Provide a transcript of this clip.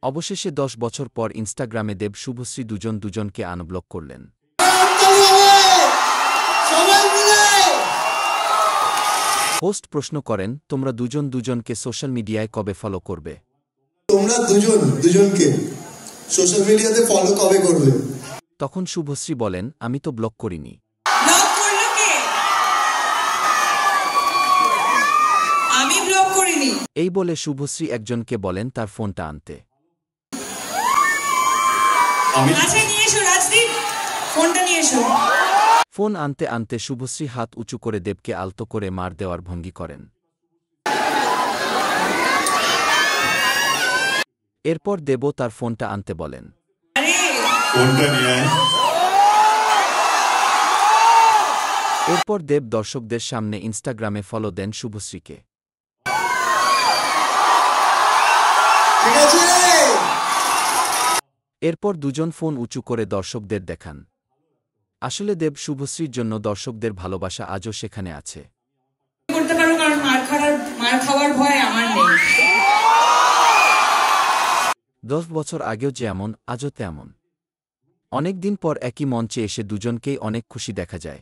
অবশেষে 10 বছর পর ইনস্টাগ্রামে দেব শুভশ্রী দুজনকে আনব্লক করলেন। হোস্ট প্রশ্ন করেন, তোমরা দুজনকে সোশ্যাল মিডিয়ায় কবে ফলো করবে? তোমরা দুজনকে সোশ্যাল মিডিয়াতে ফলো কবে করবে? তখন শুভশ্রী বলেন, আমি তো ব্লক করিনি। আমি ব্লক করিনি। এই বলে শুভশ্রী একজনকে বলেন তার ফোনটা আনতে। ফোন আনতে আনতে শুভশ্রী হাত উঁচু করে দেবকে আলতো করে মার দেওয়ার ভঙ্গি করেন। এরপর দেবও তার ফোনটা আনতে বলেন। এরপর দেব দর্শকদের সামনে ইনস্টাগ্রামে ফলো দেন শুভশ্রীকে। এরপর দুজন ফোন উঁচু করে দর্শকদের দেখান। আসলে দেব শুভশ্রীর জন্য দর্শকদের ভালোবাসা আজও সেখানে আছে। 10 বছর আগেও যেমন আজও তেমন। অনেক দিন পর একই মঞ্চে এসে দুজনকেই অনেক খুশি দেখা যায়।